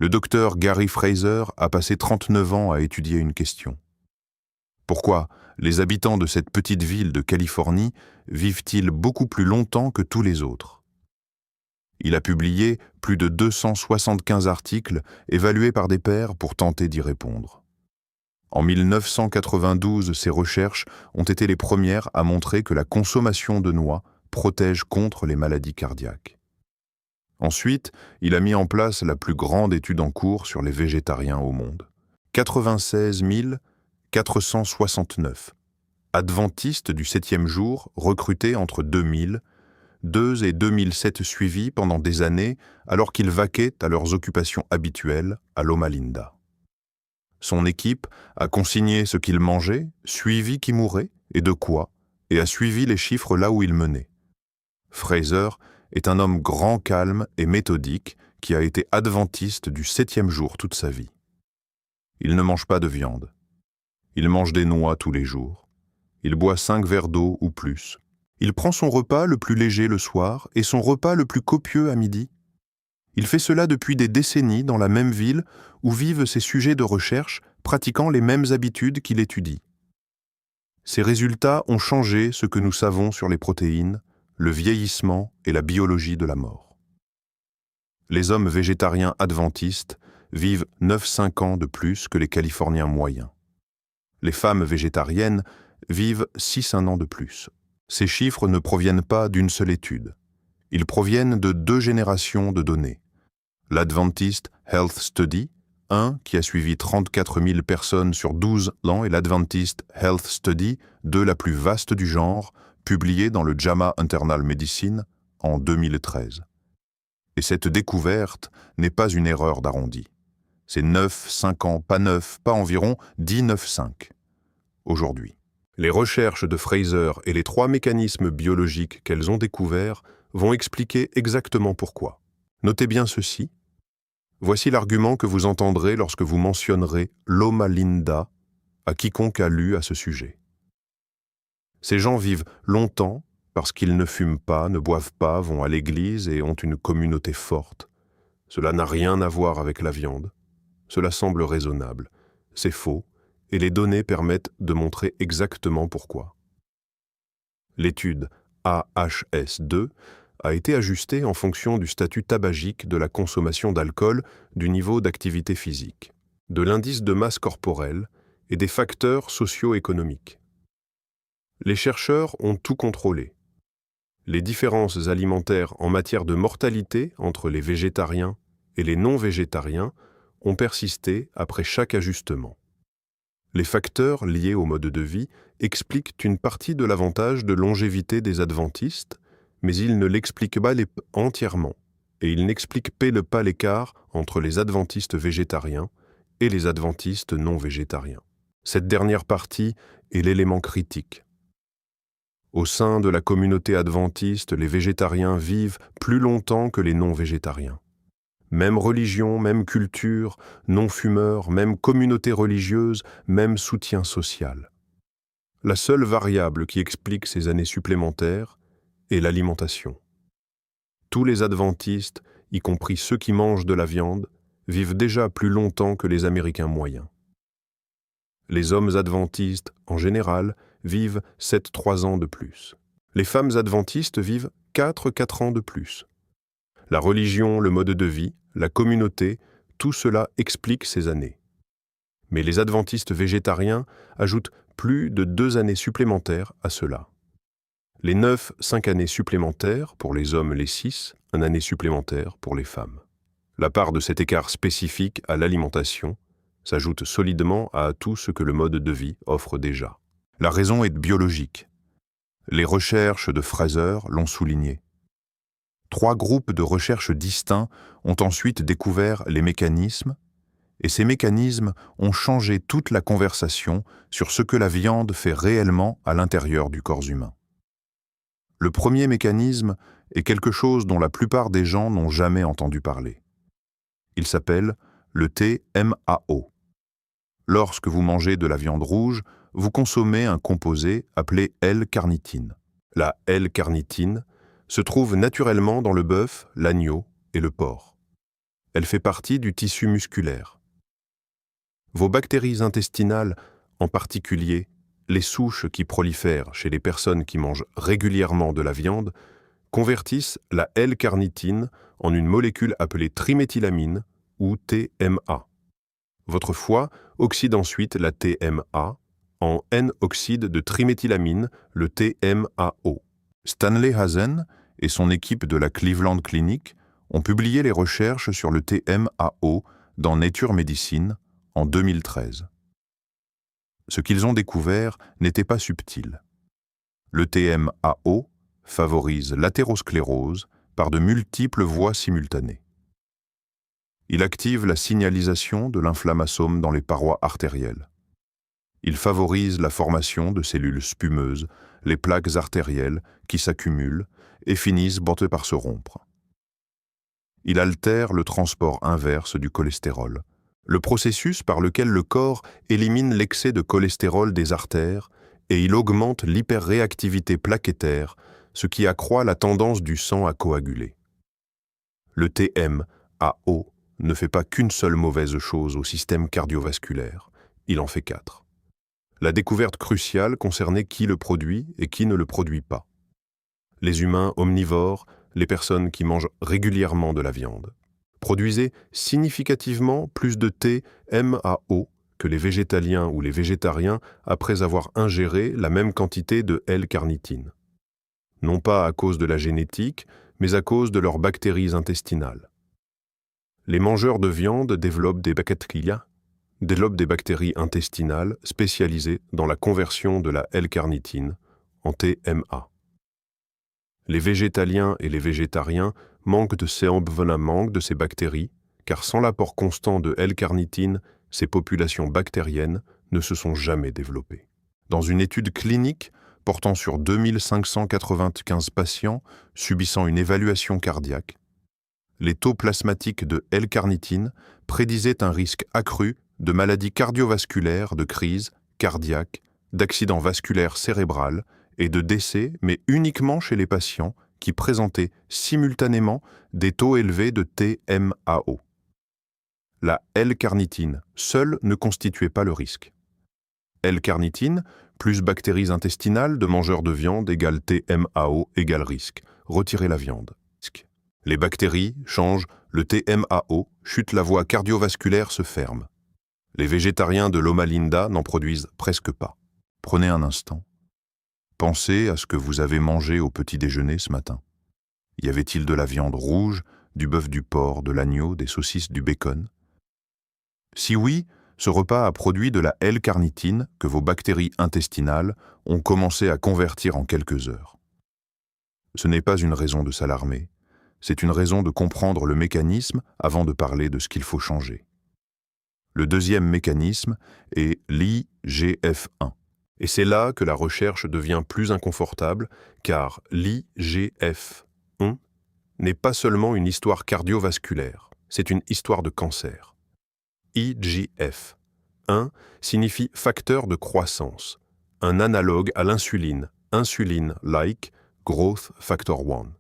Le docteur Gary Fraser a passé 39 ans à étudier une question. Pourquoi les habitants de cette petite ville de Californie vivent-ils beaucoup plus longtemps que tous les autres? Il a publié plus de 275 articles évalués par des pairs pour tenter d'y répondre. En 1992, ses recherches ont été les premières à montrer que la consommation de noix protège contre les maladies cardiaques. Ensuite, il a mis en place la plus grande étude en cours sur les végétariens au monde. 96 469 adventistes du 7e jour recrutés entre 2002 et 2007 suivis pendant des années alors qu'ils vaquaient à leurs occupations habituelles à Loma Linda. Son équipe a consigné ce qu'ils mangeaient, suivi qui mourait et de quoi, et a suivi les chiffres là où ils menaient. Fraser est un homme grand, calme et méthodique qui a été adventiste du 7e jour toute sa vie. Il ne mange pas de viande. Il mange des noix tous les jours. Il boit 5 verres d'eau ou plus. Il prend son repas le plus léger le soir et son repas le plus copieux à midi. Il fait cela depuis des décennies dans la même ville où vivent ses sujets de recherche pratiquant les mêmes habitudes qu'il étudie. Ces résultats ont changé ce que nous savons sur les protéines, le vieillissement et la biologie de la mort. Les hommes végétariens adventistes vivent 9-5 ans de plus que les Californiens moyens. Les femmes végétariennes vivent 6-1 an de plus. Ces chiffres ne proviennent pas d'une seule étude. Ils proviennent de 2 générations de données. L'Adventist Health Study, 1 qui a suivi 34 000 personnes sur 12 ans, et l'Adventist Health Study, 2 la plus vaste du genre, publiée dans le JAMA Internal Medicine en 2013. Et cette découverte n'est pas une erreur d'arrondi. C'est 9-5 ans, pas 9, pas environ 10-9-5. Aujourd'hui. Les recherches de Fraser et les 3 mécanismes biologiques qu'elles ont découverts vont expliquer exactement pourquoi. Notez bien ceci. Voici l'argument que vous entendrez lorsque vous mentionnerez Loma Linda à quiconque a lu à ce sujet. Ces gens vivent longtemps parce qu'ils ne fument pas, ne boivent pas, vont à l'église et ont une communauté forte. Cela n'a rien à voir avec la viande. Cela semble raisonnable. C'est faux, et les données permettent de montrer exactement pourquoi. L'étude AHS2 a été ajustée en fonction du statut tabagique de la consommation d'alcool, du niveau d'activité physique, de l'indice de masse corporelle et des facteurs socio-économiques. Les chercheurs ont tout contrôlé. Les différences alimentaires en matière de mortalité entre les végétariens et les non-végétariens ont persisté après chaque ajustement. Les facteurs liés au mode de vie expliquent une partie de l'avantage de longévité des adventistes, mais ils ne l'expliquent pas entièrement, et ils n'expliquent pas l'écart entre les adventistes végétariens et les adventistes non végétariens. Cette dernière partie est l'élément critique. Au sein de la communauté adventiste, les végétariens vivent plus longtemps que les non-végétariens. Même religion, même culture, non-fumeurs, même communauté religieuse, même soutien social. La seule variable qui explique ces années supplémentaires est l'alimentation. Tous les adventistes, y compris ceux qui mangent de la viande, vivent déjà plus longtemps que les Américains moyens. Les hommes adventistes, en général, vivent 7-3 ans de plus. Les femmes adventistes vivent 4 ans de plus. La religion, le mode de vie, la communauté, tout cela explique ces années. Mais les adventistes végétariens ajoutent plus de 2 années supplémentaires à cela. Les 5 années supplémentaires pour les hommes, les 6, 1 année supplémentaire pour les femmes. La part de cet écart spécifique à l'alimentation s'ajoute solidement à tout ce que le mode de vie offre déjà. La raison est biologique. Les recherches de Fraser l'ont souligné. 3 groupes de recherche distincts ont ensuite découvert les mécanismes, et ces mécanismes ont changé toute la conversation sur ce que la viande fait réellement à l'intérieur du corps humain. Le premier mécanisme est quelque chose dont la plupart des gens n'ont jamais entendu parler. Il s'appelle le TMAO. Lorsque vous mangez de la viande rouge, vous consommez un composé appelé L-carnitine. La L-carnitine se trouve naturellement dans le bœuf, l'agneau et le porc. Elle fait partie du tissu musculaire. Vos bactéries intestinales, en particulier les souches qui prolifèrent chez les personnes qui mangent régulièrement de la viande, convertissent la L-carnitine en une molécule appelée triméthylamine ou TMA. Votre foie oxyde ensuite la TMA en N-oxyde de triméthylamine, le TMAO. Stanley Hazen et son équipe de la Cleveland Clinic ont publié les recherches sur le TMAO dans Nature Medicine en 2013. Ce qu'ils ont découvert n'était pas subtil. Le TMAO favorise l'athérosclérose par de multiples voies simultanées. Il active la signalisation de l'inflammasome dans les parois artérielles. Il favorise la formation de cellules spumeuses, les plaques artérielles qui s'accumulent et finissent par se rompre. Il altère le transport inverse du cholestérol, le processus par lequel le corps élimine l'excès de cholestérol des artères, et il augmente l'hyperréactivité plaquettaire, ce qui accroît la tendance du sang à coaguler. Le TMAO ne fait pas qu'une seule mauvaise chose au système cardiovasculaire, il en fait 4. La découverte cruciale concernait qui le produit et qui ne le produit pas. Les humains omnivores, les personnes qui mangent régulièrement de la viande, produisaient significativement plus de TMAO que les végétaliens ou les végétariens après avoir ingéré la même quantité de L-carnitine. Non pas à cause de la génétique, mais à cause de leurs bactéries intestinales. Les mangeurs de viande développent des bactéries intestinales spécialisées dans la conversion de la L-carnitine en TMA. Les végétaliens et les végétariens manquent de ces bactéries, car sans l'apport constant de L-carnitine, ces populations bactériennes ne se sont jamais développées. Dans une étude clinique portant sur 2595 patients subissant une évaluation cardiaque, les taux plasmatiques de L-carnitine prédisaient un risque accru de maladies cardiovasculaires, de crise cardiaque, d'accident vasculaire cérébral et de décès, mais uniquement chez les patients qui présentaient simultanément des taux élevés de TMAO. La L-carnitine seule ne constituait pas le risque. L-carnitine plus bactéries intestinales de mangeurs de viande égale TMAO égale risque. Retirez la viande. Les bactéries changent le TMAO, chute la voie cardiovasculaire se ferme. Les végétariens de Loma Linda n'en produisent presque pas. Prenez un instant. Pensez à ce que vous avez mangé au petit déjeuner ce matin. Y avait-il de la viande rouge, du bœuf, du porc, de l'agneau, des saucisses, du bacon? Si oui, ce repas a produit de la L-carnitine que vos bactéries intestinales ont commencé à convertir en quelques heures. Ce n'est pas une raison de s'alarmer, c'est une raison de comprendre le mécanisme avant de parler de ce qu'il faut changer. Le deuxième mécanisme est l'IGF-1. Et c'est là que la recherche devient plus inconfortable, car l'IGF-1 n'est pas seulement une histoire cardiovasculaire, c'est une histoire de cancer. IGF-1 signifie facteur de croissance, un analogue à l'insuline, insuline-like growth factor 1.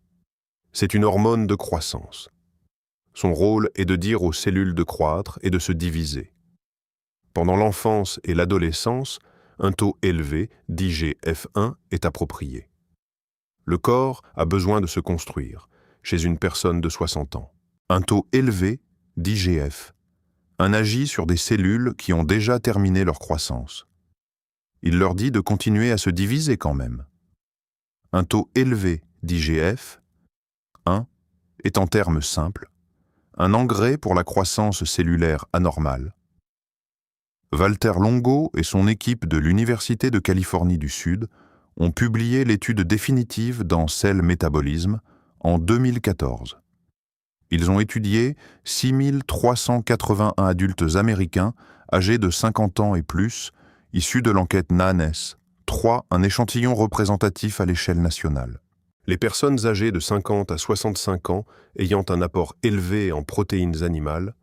C'est une hormone de croissance. Son rôle est de dire aux cellules de croître et de se diviser. Pendant l'enfance et l'adolescence, un taux élevé d'IGF-1 est approprié. Le corps a besoin de se construire, chez une personne de 60 ans. Un taux élevé d'IGF-1 agit sur des cellules qui ont déjà terminé leur croissance. Il leur dit de continuer à se diviser quand même. Un taux élevé d'IGF-1 est en termes simples un engrais pour la croissance cellulaire anormale. Walter Longo et son équipe de l'Université de Californie du Sud ont publié l'étude définitive dans Cell Metabolism en 2014. Ils ont étudié 6381 adultes américains âgés de 50 ans et plus, issus de l'enquête NANES, 3, un échantillon représentatif à l'échelle nationale. Les personnes âgées de 50 à 65 ans ayant un apport élevé en protéines animales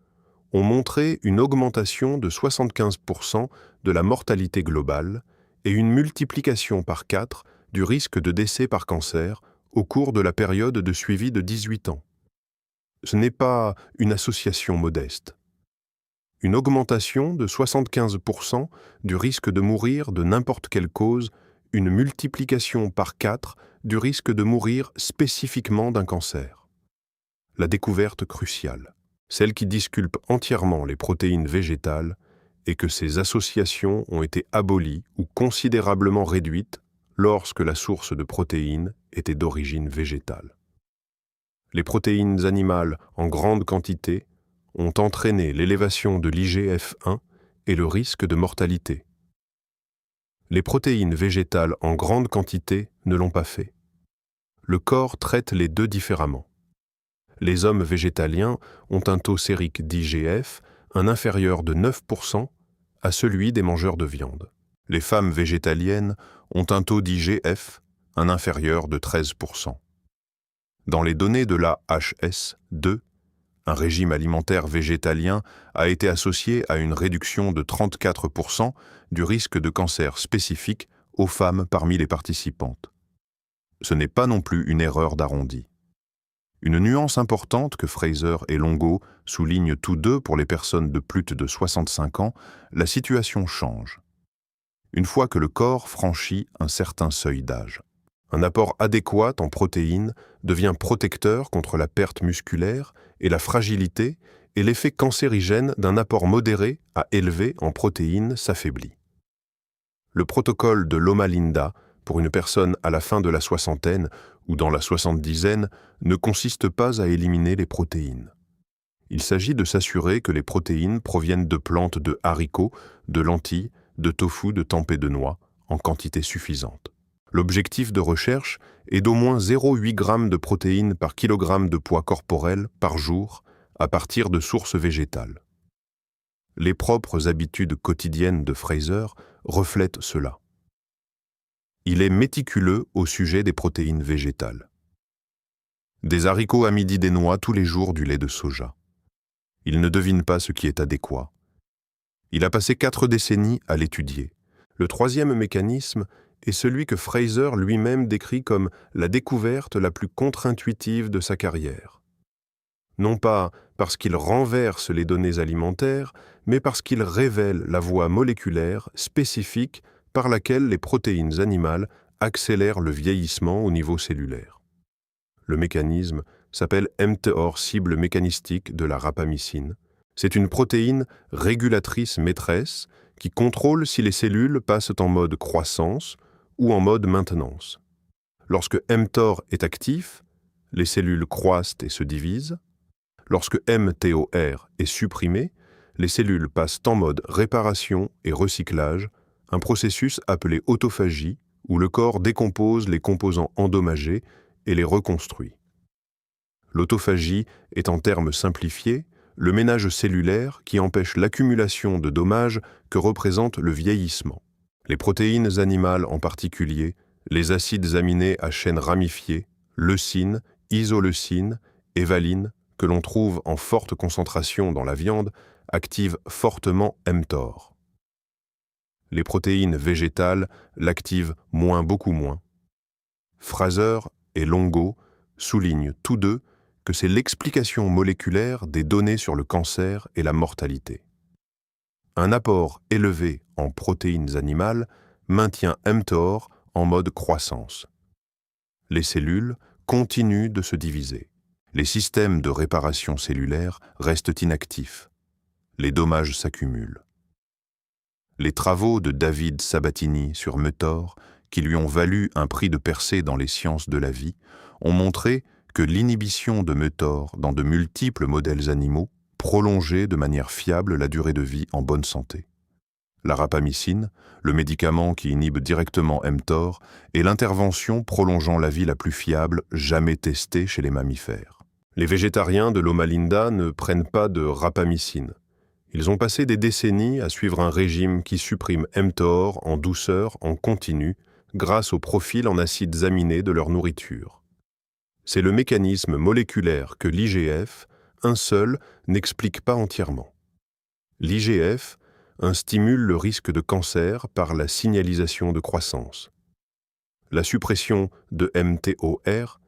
ont montré une augmentation de 75% de la mortalité globale et une multiplication par 4 du risque de décès par cancer au cours de la période de suivi de 18 ans. Ce n'est pas une association modeste. Une augmentation de 75% du risque de mourir de n'importe quelle cause, une multiplication par 4 du risque de mourir spécifiquement d'un cancer. La découverte cruciale, celle qui disculpe entièrement les protéines végétales, est que ces associations ont été abolies ou considérablement réduites lorsque la source de protéines était d'origine végétale. Les protéines animales en grande quantité ont entraîné l'élévation de l'IGF-1 et le risque de mortalité. Les protéines végétales en grande quantité ne l'ont pas fait. Le corps traite les deux différemment. Les hommes végétaliens ont un taux sérique d'IGF inférieur de 9% à celui des mangeurs de viande. Les femmes végétaliennes ont un taux d'IGF inférieur de 13%. Dans les données de l'AHS-2, un régime alimentaire végétalien a été associé à une réduction de 34% du risque de cancer spécifique aux femmes parmi les participantes. Ce n'est pas non plus une erreur d'arrondi. Une nuance importante que Fraser et Longo soulignent tous deux pour les personnes de plus de 65 ans, la situation change. Une fois que le corps franchit un certain seuil d'âge. Un apport adéquat en protéines devient protecteur contre la perte musculaire et la fragilité, et l'effet cancérigène d'un apport modéré à élevé en protéines s'affaiblit. Le protocole de Loma Linda pour une personne à la fin de la soixantaine ou dans la soixante-dizaine ne consiste pas à éliminer les protéines. Il s'agit de s'assurer que les protéines proviennent de plantes de haricots, de lentilles, de tofu, de tempeh de noix, en quantité suffisante. L'objectif de recherche est d'au moins 0,8 g de protéines par kilogramme de poids corporel par jour à partir de sources végétales. Les propres habitudes quotidiennes de Fraser reflètent cela. Il est méticuleux au sujet des protéines végétales. Des haricots à midi, des noix, tous les jours du lait de soja. Il ne devine pas ce qui est adéquat. Il a passé 4 décennies à l'étudier. Le troisième mécanisme est celui que Fraser lui-même décrit comme la découverte la plus contre-intuitive de sa carrière. Non pas parce qu'il renverse les données alimentaires, mais parce qu'il révèle la voie moléculaire spécifique par laquelle les protéines animales accélèrent le vieillissement au niveau cellulaire. Le mécanisme s'appelle mTOR, cible mécanistique de la rapamycine. C'est une protéine régulatrice maîtresse qui contrôle si les cellules passent en mode croissance ou en mode maintenance. Lorsque mTOR est actif, les cellules croissent et se divisent. Lorsque mTOR est supprimé, les cellules passent en mode réparation et recyclage, un processus appelé autophagie, où le corps décompose les composants endommagés et les reconstruit. L'autophagie est en termes simplifiés le ménage cellulaire qui empêche l'accumulation de dommages que représente le vieillissement. Les protéines animales en particulier, les acides aminés à chaîne ramifiée, leucine, isoleucine et valine, que l'on trouve en forte concentration dans la viande, activent fortement mTOR. Les protéines végétales l'activent beaucoup moins. Fraser et Longo soulignent tous deux que c'est l'explication moléculaire des données sur le cancer et la mortalité. Un apport élevé en protéines animales maintient mTOR en mode croissance. Les cellules continuent de se diviser. Les systèmes de réparation cellulaire restent inactifs. Les dommages s'accumulent. Les travaux de David Sabatini sur mTOR, qui lui ont valu un prix de percée dans les sciences de la vie, ont montré que l'inhibition de mTOR dans de multiples modèles animaux prolongeait de manière fiable la durée de vie en bonne santé. La rapamycine, le médicament qui inhibe directement mTOR, est l'intervention prolongeant la vie la plus fiable jamais testée chez les mammifères. Les végétariens de Loma Linda ne prennent pas de rapamycine. Ils ont passé des décennies à suivre un régime qui supprime mTOR en douceur, en continu, grâce au profil en acides aminés de leur nourriture. C'est le mécanisme moléculaire que l'IGF, un seul, n'explique pas entièrement. L'IGF stimule le risque de cancer par la signalisation de croissance. La suppression de mTOR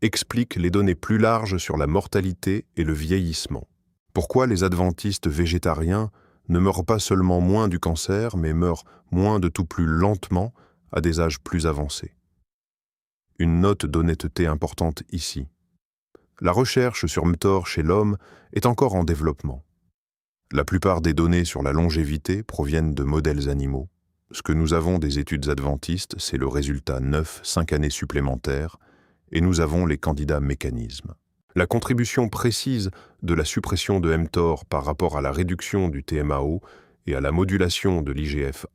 explique les données plus larges sur la mortalité et le vieillissement. Pourquoi les adventistes végétariens ne meurent pas seulement moins du cancer, mais meurent moins de tout plus lentement à des âges plus avancés. Une note d'honnêteté importante ici. La recherche sur mTOR chez l'homme est encore en développement. La plupart des données sur la longévité proviennent de modèles animaux. Ce que nous avons des études adventistes, c'est le résultat 5 années supplémentaires, et nous avons les candidats mécanismes. La contribution précise de la suppression de mTOR par rapport à la réduction du TMAO et à la modulation de l'IGF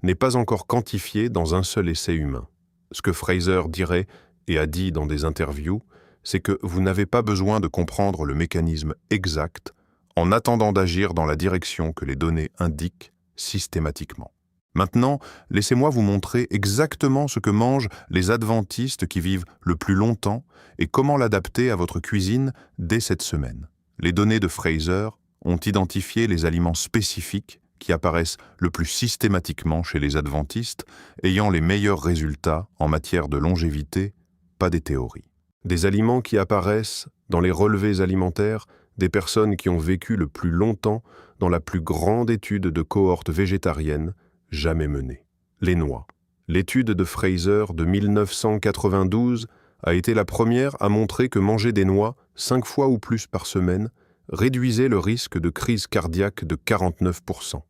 n'est pas encore quantifiée dans un seul essai humain. Ce que Fraser dirait et a dit dans des interviews, c'est que vous n'avez pas besoin de comprendre le mécanisme exact en attendant d'agir dans la direction que les données indiquent systématiquement. Maintenant, laissez-moi vous montrer exactement ce que mangent les adventistes qui vivent le plus longtemps et comment l'adapter à votre cuisine dès cette semaine. Les données de Fraser ont identifié les aliments spécifiques qui apparaissent le plus systématiquement chez les adventistes, ayant les meilleurs résultats en matière de longévité, pas des théories. Des aliments qui apparaissent dans les relevés alimentaires des personnes qui ont vécu le plus longtemps dans la plus grande étude de cohorte végétarienne jamais menée. Les noix. L'étude de Fraser de 1992 a été la première à montrer que manger des noix 5 fois ou plus par semaine réduisait le risque de crise cardiaque de 49%.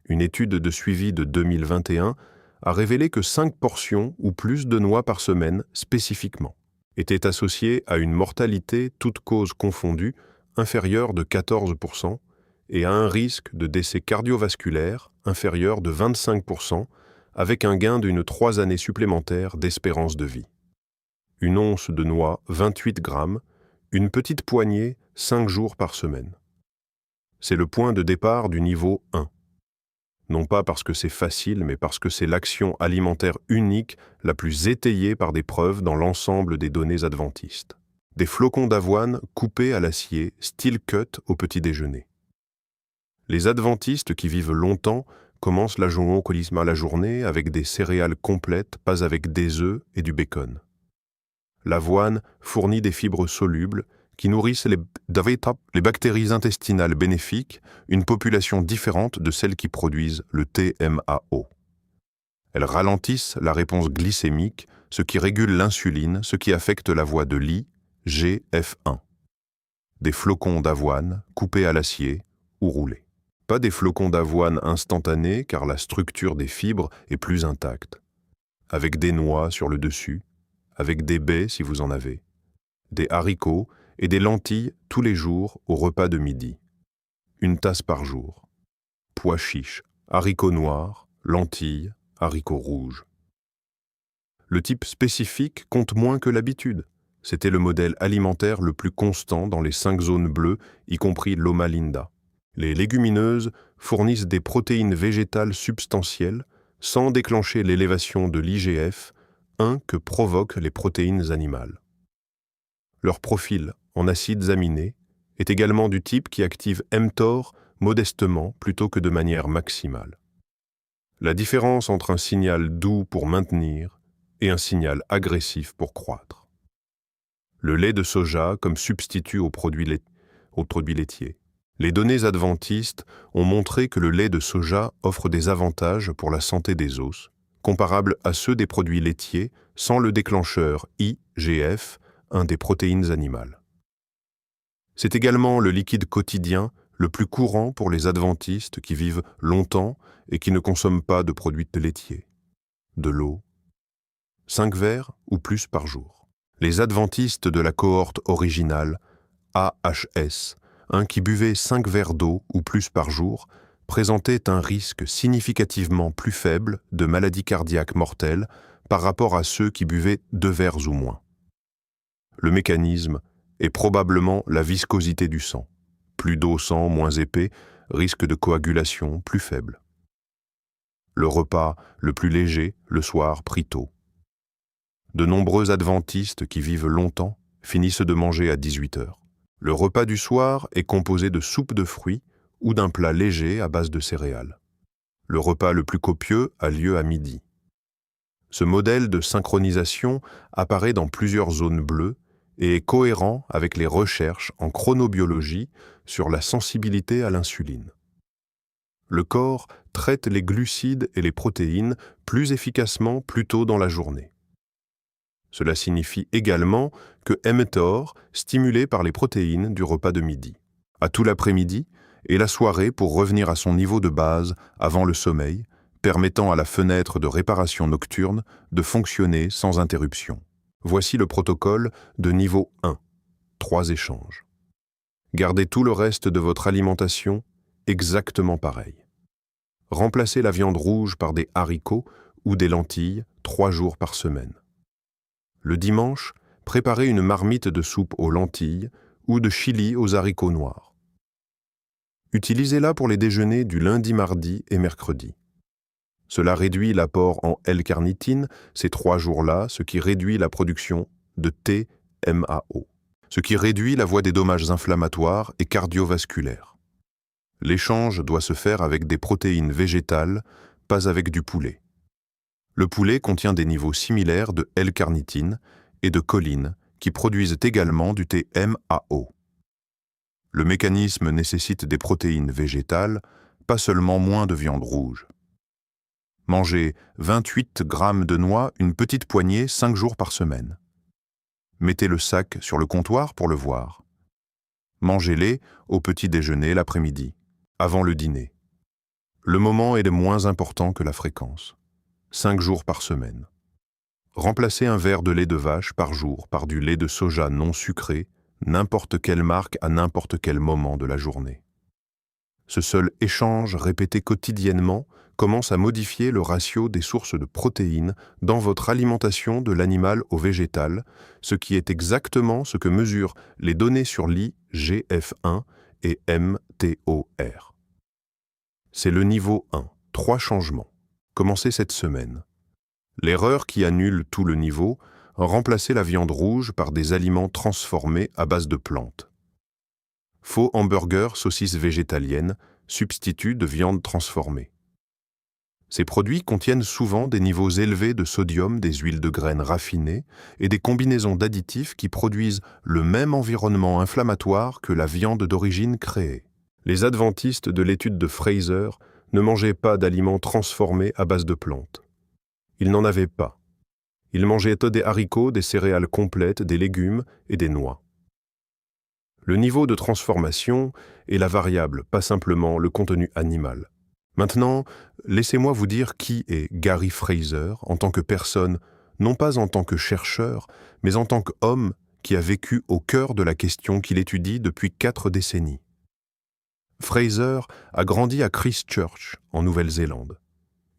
Une étude de suivi de 2021 a révélé que 5 portions ou plus de noix par semaine spécifiquement étaient associées à une mortalité, toutes causes confondues, inférieure de 14% et à un risque de décès cardiovasculaire inférieur de 25%, avec un gain d'une 3 années supplémentaires d'espérance de vie. Une once de noix, 28 grammes, une petite poignée, 5 jours par semaine. C'est le point de départ du niveau 1. Non pas parce que c'est facile, mais parce que c'est l'action alimentaire unique la plus étayée par des preuves dans l'ensemble des données adventistes. Des flocons d'avoine coupés à l'acier, style cut au petit déjeuner. Les adventistes qui vivent longtemps commencent la journée avec des céréales complètes, pas avec des œufs et du bacon. L'avoine fournit des fibres solubles qui nourrissent les bactéries intestinales bénéfiques, une population différente de celles qui produisent le TMAO. Elles ralentissent la réponse glycémique, ce qui régule l'insuline, ce qui affecte la voie de l'IGF-1. Des flocons d'avoine coupés à l'acier ou roulés. Pas des flocons d'avoine instantanés car la structure des fibres est plus intacte. Avec des noix sur le dessus, avec des baies si vous en avez, des haricots et des lentilles tous les jours au repas de midi. Une tasse par jour. Pois chiches, haricots noirs, lentilles, haricots rouges. Le type spécifique compte moins que l'habitude. C'était le modèle alimentaire le plus constant dans les 5 zones bleues, y compris Loma Linda. Les légumineuses fournissent des protéines végétales substantielles sans déclencher l'élévation de l'IGF, que provoquent les protéines animales. Leur profil en acides aminés est également du type qui active mTOR modestement plutôt que de manière maximale. La différence entre un signal doux pour maintenir et un signal agressif pour croître. Le lait de soja comme substitut aux produits laitiers. Les données adventistes ont montré que le lait de soja offre des avantages pour la santé des os, comparables à ceux des produits laitiers sans le déclencheur IGF, un des protéines animales. C'est également le liquide quotidien le plus courant pour les adventistes qui vivent longtemps et qui ne consomment pas de produits laitiers. De l'eau, 5 verres ou plus par jour. Les adventistes de la cohorte originale, AHS, qui buvaient 5 verres d'eau ou plus par jour, présentaient un risque significativement plus faible de maladie cardiaque mortelle par rapport à ceux qui buvaient 2 verres ou moins. Le mécanisme est probablement la viscosité du sang. Plus d'eau sang, moins épais, risque de coagulation plus faible. Le repas le plus léger, le soir, pris tôt. De nombreux adventistes qui vivent longtemps finissent de manger à 18 heures. Le repas du soir est composé de soupe de fruits ou d'un plat léger à base de céréales. Le repas le plus copieux a lieu à midi. Ce modèle de synchronisation apparaît dans plusieurs zones bleues et est cohérent avec les recherches en chronobiologie sur la sensibilité à l'insuline. Le corps traite les glucides et les protéines plus efficacement plus tôt dans la journée. Cela signifie également que mTOR, stimulé par les protéines du repas de midi, a tout l'après-midi et la soirée pour revenir à son niveau de base avant le sommeil, permettant à la fenêtre de réparation nocturne de fonctionner sans interruption. Voici le protocole de niveau 1, 3 échanges. Gardez tout le reste de votre alimentation exactement pareil. Remplacez la viande rouge par des haricots ou des lentilles 3 jours par semaine. Le dimanche, préparez une marmite de soupe aux lentilles ou de chili aux haricots noirs. Utilisez-la pour les déjeuners du lundi, mardi et mercredi. Cela réduit l'apport en L-carnitine ces 3 jours-là, ce qui réduit la production de TMAO, ce qui réduit la voie des dommages inflammatoires et cardiovasculaires. L'échange doit se faire avec des protéines végétales, pas avec du poulet. Le poulet contient des niveaux similaires de L-carnitine et de choline qui produisent également du TMAO. Le mécanisme nécessite des protéines végétales, pas seulement moins de viande rouge. Mangez 28 grammes de noix, une petite poignée, 5 jours par semaine. Mettez le sac sur le comptoir pour le voir. Mangez-les au petit déjeuner l'après-midi, avant le dîner. Le moment est le moins important que la fréquence. 5 jours par semaine. Remplacez un verre de lait de vache par jour par du lait de soja non sucré, n'importe quelle marque à n'importe quel moment de la journée. Ce seul échange répété quotidiennement commence à modifier le ratio des sources de protéines dans votre alimentation de l'animal au végétal, ce qui est exactement ce que mesurent les données sur l'IGF-1 et mTOR. C'est le niveau 1, 3 changements. Commencez cette semaine. L'erreur qui annule tout le niveau, remplacez la viande rouge par des aliments transformés à base de plantes. Faux hamburgers, saucisses végétaliennes, substitut de viande transformée. Ces produits contiennent souvent des niveaux élevés de sodium des huiles de graines raffinées et des combinaisons d'additifs qui produisent le même environnement inflammatoire que la viande d'origine créée. Les adventistes de l'étude de Fraser ne mangeaient pas d'aliments transformés à base de plantes. Ils n'en avaient pas. Ils mangeaient des haricots, des céréales complètes, des légumes et des noix. Le niveau de transformation est la variable, pas simplement le contenu animal. Maintenant, laissez-moi vous dire qui est Gary Fraser en tant que personne, non pas en tant que chercheur, mais en tant qu'homme qui a vécu au cœur de la question qu'il étudie depuis 4 décennies. Fraser a grandi à Christchurch, en Nouvelle-Zélande.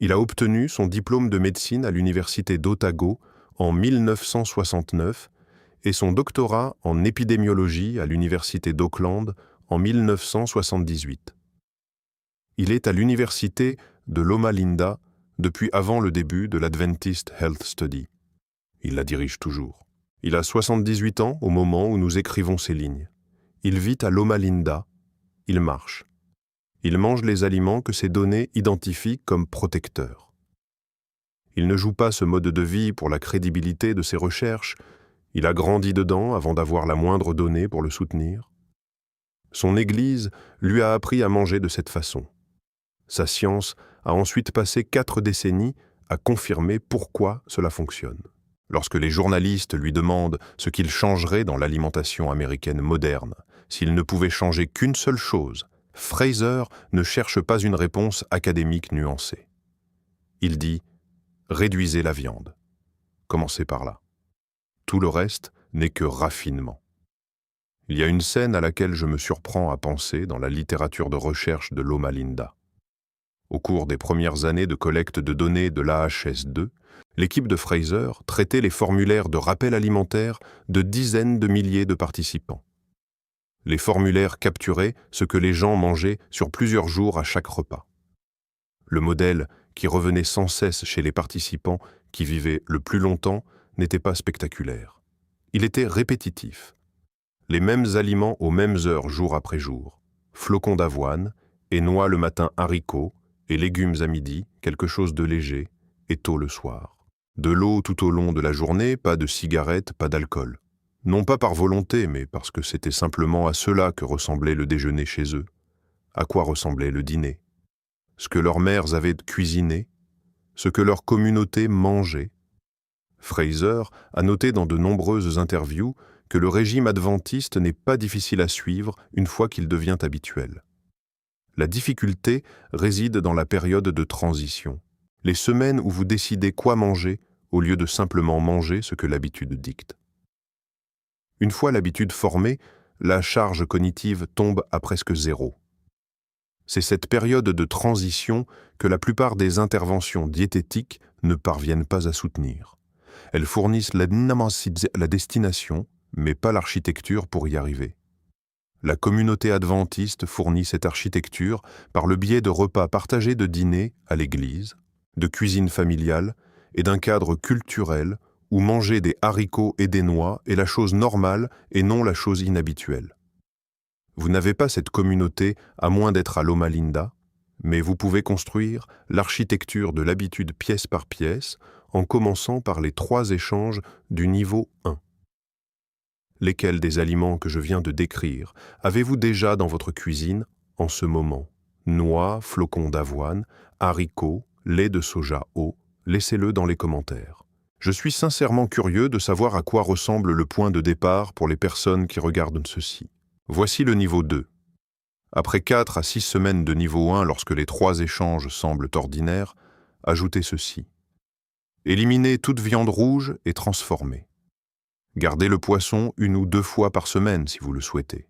Il a obtenu son diplôme de médecine à l'université d'Otago en 1969 et son doctorat en épidémiologie à l'université d'Auckland en 1978. Il est à l'université de Loma Linda depuis avant le début de l'Adventist Health Study. Il la dirige toujours. Il a 78 ans au moment où nous écrivons ces lignes. Il vit à Loma Linda. Il marche. Il mange les aliments que ces données identifient comme protecteurs. Il ne joue pas ce mode de vie pour la crédibilité de ses recherches. Il a grandi dedans avant d'avoir la moindre donnée pour le soutenir. Son Église lui a appris à manger de cette façon. Sa science a ensuite passé 4 décennies à confirmer pourquoi cela fonctionne. Lorsque les journalistes lui demandent ce qu'il changerait dans l'alimentation américaine moderne, s'il ne pouvait changer qu'une seule chose, Fraser ne cherche pas une réponse académique nuancée. Il dit « Réduisez la viande. Commencez par là. Tout le reste n'est que raffinement. » Il y a une scène à laquelle je me surprends à penser dans la littérature de recherche de Loma Linda. Au cours des premières années de collecte de données de l'AHS2, l'équipe de Fraser traitait les formulaires de rappel alimentaire de dizaines de milliers de participants. Les formulaires capturaient ce que les gens mangeaient sur plusieurs jours à chaque repas. Le modèle, qui revenait sans cesse chez les participants qui vivaient le plus longtemps, n'était pas spectaculaire. Il était répétitif. Les mêmes aliments aux mêmes heures jour après jour. Flocons d'avoine, et noix le matin haricots, et légumes à midi, quelque chose de léger, et tôt le soir. De l'eau tout au long de la journée, pas de cigarettes, pas d'alcool. Non pas par volonté, mais parce que c'était simplement à cela que ressemblait le déjeuner chez eux, à quoi ressemblait le dîner, ce que leurs mères avaient cuisiné, ce que leur communauté mangeait. Fraser a noté dans de nombreuses interviews que le régime adventiste n'est pas difficile à suivre une fois qu'il devient habituel. La difficulté réside dans la période de transition, les semaines où vous décidez quoi manger au lieu de simplement manger ce que l'habitude dicte. Une fois l'habitude formée, la charge cognitive tombe à presque zéro. C'est cette période de transition que la plupart des interventions diététiques ne parviennent pas à soutenir. Elles fournissent la destination, mais pas l'architecture pour y arriver. La communauté adventiste fournit cette architecture par le biais de repas partagés de dîner à l'église, de cuisine familiale et d'un cadre culturel où manger des haricots et des noix est la chose normale et non la chose inhabituelle. Vous n'avez pas cette communauté à moins d'être à Loma Linda, mais vous pouvez construire l'architecture de l'habitude pièce par pièce en commençant par les 3 échanges du niveau 1. Lesquels des aliments que je viens de décrire avez-vous déjà dans votre cuisine en ce moment? Noix, flocons d'avoine, haricots, lait de soja haut, laissez-le dans les commentaires. Je suis sincèrement curieux de savoir à quoi ressemble le point de départ pour les personnes qui regardent ceci. Voici le niveau 2. Après 4 à 6 semaines de niveau 1 lorsque les 3 échanges semblent ordinaires, ajoutez ceci. Éliminez toute viande rouge et transformée. Gardez le poisson 1 ou 2 fois par semaine si vous le souhaitez.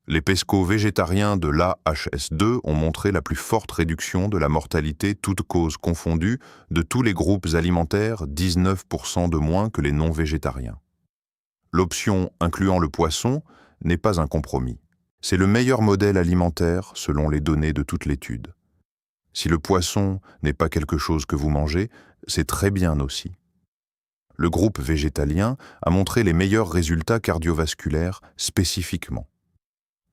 Les pescos végétariens de l'AHS2 ont montré la plus forte réduction de la mortalité toutes causes confondues de tous les groupes alimentaires, 19% de moins que les non-végétariens. L'option incluant le poisson n'est pas un compromis. C'est le meilleur modèle alimentaire selon les données de toute l'étude. Si le poisson n'est pas quelque chose que vous mangez, c'est très bien aussi. Le groupe végétalien a montré les meilleurs résultats cardiovasculaires spécifiquement.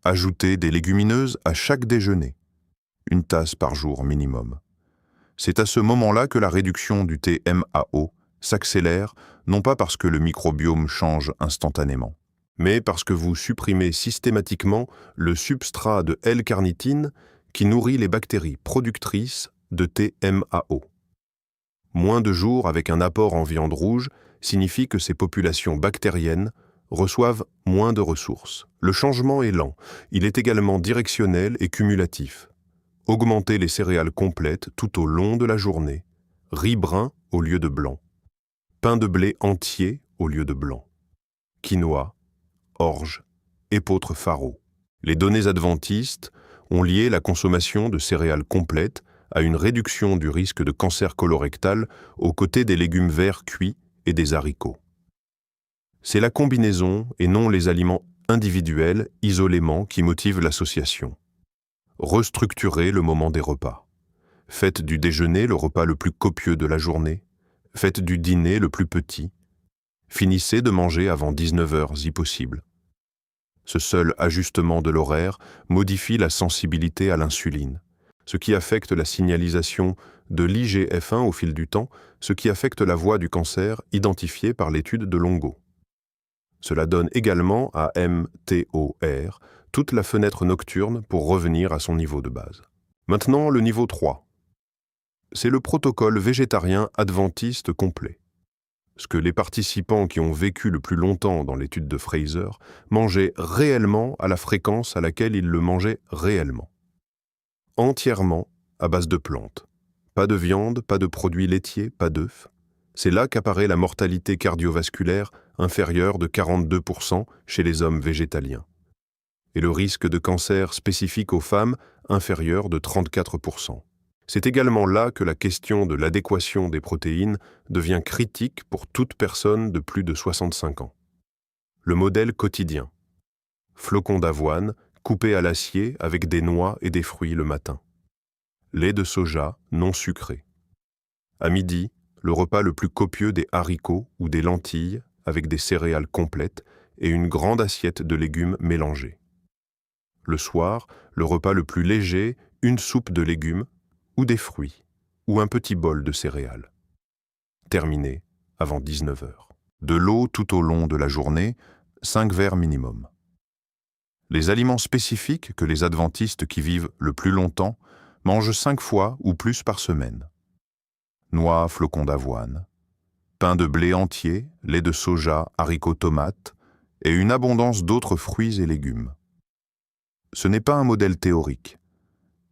Ajoutez des légumineuses à chaque déjeuner, 1 tasse par jour minimum. C'est à ce moment-là que la réduction du TMAO s'accélère, non pas parce que le microbiome change instantanément, mais parce que vous supprimez systématiquement le substrat de L-carnitine qui nourrit les bactéries productrices de TMAO. Moins de jours avec un apport en viande rouge signifie que ces populations bactériennes reçoivent moins de ressources. Le changement est lent, il est également directionnel et cumulatif. Augmentez les céréales complètes tout au long de la journée, riz brun au lieu de blanc, pain de blé entier au lieu de blanc, quinoa, orge, épeautre faro. Les données adventistes ont lié la consommation de céréales complètes à une réduction du risque de cancer colorectal aux côtés des légumes verts cuits et des haricots. C'est la combinaison et non les aliments individuels, isolément, qui motivent l'association. Restructurez le moment des repas. Faites du déjeuner le repas le plus copieux de la journée. Faites du dîner le plus petit. Finissez de manger avant 19h si possible. Ce seul ajustement de l'horaire modifie la sensibilité à l'insuline, ce qui affecte la signalisation de l'IGF-1 au fil du temps, ce qui affecte la voie du cancer identifiée par l'étude de Longo. Cela donne également à mTOR toute la fenêtre nocturne pour revenir à son niveau de base. Maintenant, le niveau 3. C'est le protocole végétarien adventiste complet. Ce que les participants qui ont vécu le plus longtemps dans l'étude de Fraser mangeaient réellement à la fréquence à laquelle ils le mangeaient réellement. Entièrement à base de plantes. Pas de viande, pas de produits laitiers, pas d'œufs. C'est là qu'apparaît la mortalité cardiovasculaire inférieure de 42% chez les hommes végétaliens. Et le risque de cancer spécifique aux femmes inférieur de 34%. C'est également là que la question de l'adéquation des protéines devient critique pour toute personne de plus de 65 ans. Le modèle quotidien. Flocons d'avoine, coupés à l'acier avec des noix et des fruits le matin. Lait de soja non sucré. À midi, le repas le plus copieux des haricots ou des lentilles avec des céréales complètes et une grande assiette de légumes mélangés. Le soir, le repas le plus léger, une soupe de légumes ou des fruits ou un petit bol de céréales. Terminé avant 19h. De l'eau tout au long de la journée, 5 verres minimum. Les aliments spécifiques que les adventistes qui vivent le plus longtemps mangent 5 fois ou plus par semaine. Noix, flocons d'avoine, pain de blé entier, lait de soja, haricots, tomates et une abondance d'autres fruits et légumes. Ce n'est pas un modèle théorique.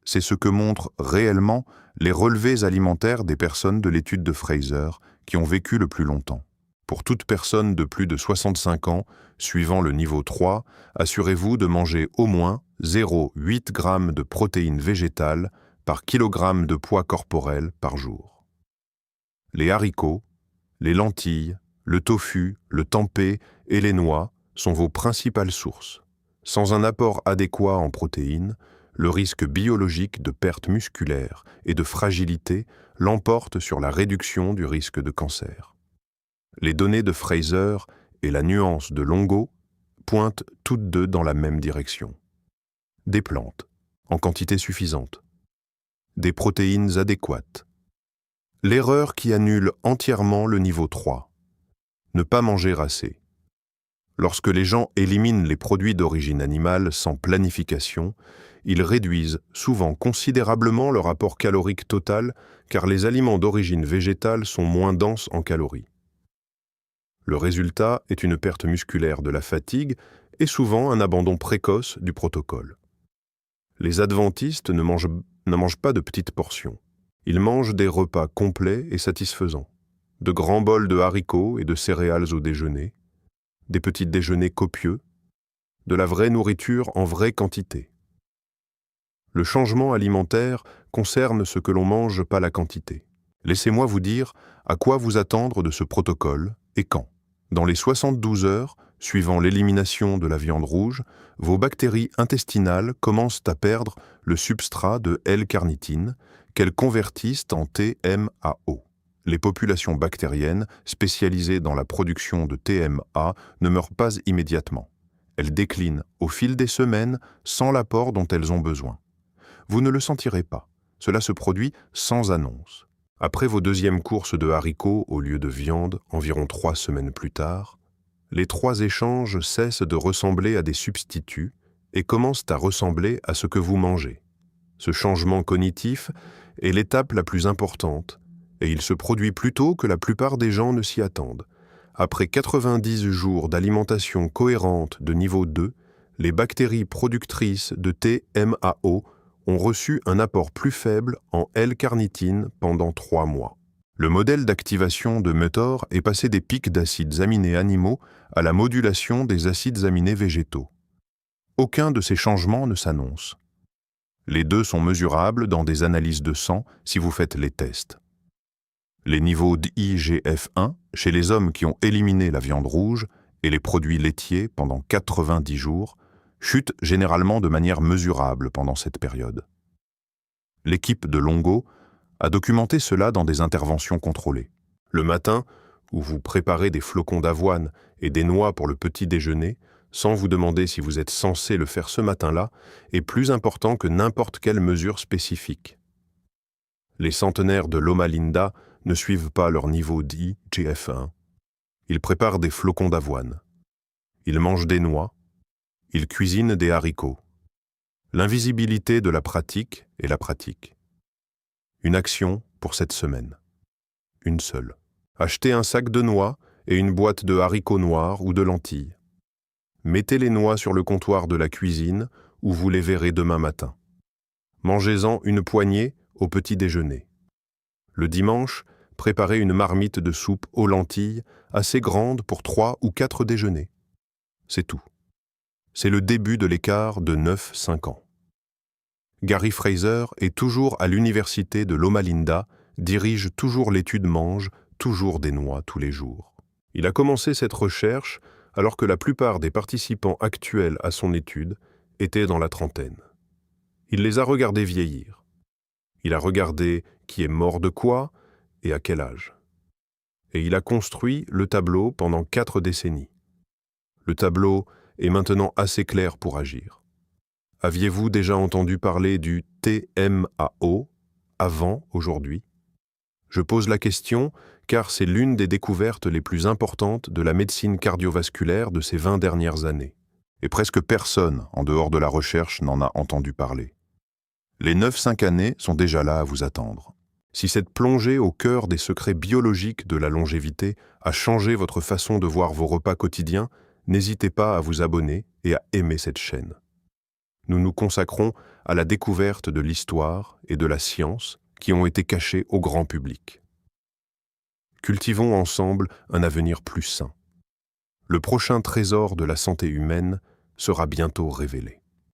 C'est ce que montrent réellement les relevés alimentaires des personnes de l'étude de Fraser qui ont vécu le plus longtemps. Pour toute personne de plus de 65 ans, suivant le niveau 3, assurez-vous de manger au moins 0,8 g de protéines végétales par kilogramme de poids corporel par jour. Les haricots, les lentilles, le tofu, le tempeh et les noix sont vos principales sources. Sans un apport adéquat en protéines, le risque biologique de perte musculaire et de fragilité l'emporte sur la réduction du risque de cancer. Les données de Fraser et la nuance de Longo pointent toutes deux dans la même direction. Des plantes, en quantité suffisante. Des protéines adéquates. L'erreur qui annule entièrement le niveau 3. Ne pas manger assez. Lorsque les gens éliminent les produits d'origine animale sans planification, ils réduisent souvent considérablement leur apport calorique total car les aliments d'origine végétale sont moins denses en calories. Le résultat est une perte musculaire de la fatigue et souvent un abandon précoce du protocole. Les adventistes ne mangent pas de petites portions. Ils mangent des repas complets et satisfaisants, de grands bols de haricots et de céréales au déjeuner, des petits déjeuners copieux, de la vraie nourriture en vraie quantité. Le changement alimentaire concerne ce que l'on mange, pas la quantité. Laissez-moi vous dire à quoi vous attendre de ce protocole et quand. Dans les 72 heures, suivant l'élimination de la viande rouge, vos bactéries intestinales commencent à perdre le substrat de L-carnitine qu'elles convertissent en TMAO. Les populations bactériennes spécialisées dans la production de TMA ne meurent pas immédiatement. Elles déclinent au fil des semaines sans l'apport dont elles ont besoin. Vous ne le sentirez pas. Cela se produit sans annonce. Après vos deuxièmes courses de haricots au lieu de viande, environ 3 semaines plus tard, les 3 échanges cessent de ressembler à des substituts et commencent à ressembler à ce que vous mangez. Ce changement cognitif est l'étape la plus importante et il se produit plus tôt que la plupart des gens ne s'y attendent. Après 90 jours d'alimentation cohérente de niveau 2, les bactéries productrices de TMAO ont reçu un apport plus faible en L-carnitine pendant 3 mois. Le modèle d'activation de Mutter est passé des pics d'acides aminés animaux à la modulation des acides aminés végétaux. Aucun de ces changements ne s'annonce. Les deux sont mesurables dans des analyses de sang si vous faites les tests. Les niveaux d'IGF-1 chez les hommes qui ont éliminé la viande rouge et les produits laitiers pendant 90 jours chutent généralement de manière mesurable pendant cette période. L'équipe de Longo a documenté cela dans des interventions contrôlées. Le matin, où vous préparez des flocons d'avoine et des noix pour le petit déjeuner, sans vous demander si vous êtes censé le faire ce matin-là, est plus important que n'importe quelle mesure spécifique. Les centenaires de Loma Linda ne suivent pas leur niveau d'IGF-1. Ils préparent des flocons d'avoine. Ils mangent des noix. Ils cuisinent des haricots. L'invisibilité de la pratique est la pratique. Une action pour cette semaine. Une seule. Achetez un sac de noix et une boîte de haricots noirs ou de lentilles. Mettez les noix sur le comptoir de la cuisine où vous les verrez demain matin. Mangez-en une poignée au petit déjeuner. Le dimanche, préparez une marmite de soupe aux lentilles assez grande pour 3 ou 4 déjeuners. C'est tout. C'est le début de l'écart de 9-5 ans. Gary Fraser est toujours à l'université de Loma Linda, dirige toujours l'étude mange, toujours des noix tous les jours. Il a commencé cette recherche alors que la plupart des participants actuels à son étude étaient dans la trentaine. Il les a regardés vieillir. Il a regardé qui est mort de quoi et à quel âge. Et il a construit le tableau pendant 4 décennies. Le tableau est maintenant assez clair pour agir. Aviez-vous déjà entendu parler du TMAO avant aujourd'hui? Je pose la question car c'est l'une des découvertes les plus importantes de la médecine cardiovasculaire de ces 20 dernières années. Et presque personne, en dehors de la recherche, n'en a entendu parler. Les 9-5 années sont déjà là à vous attendre. Si cette plongée au cœur des secrets biologiques de la longévité a changé votre façon de voir vos repas quotidiens, n'hésitez pas à vous abonner et à aimer cette chaîne. Nous nous consacrons à la découverte de l'histoire et de la science qui ont été cachées au grand public. Cultivons ensemble un avenir plus sain. Le prochain trésor de la santé humaine sera bientôt révélé.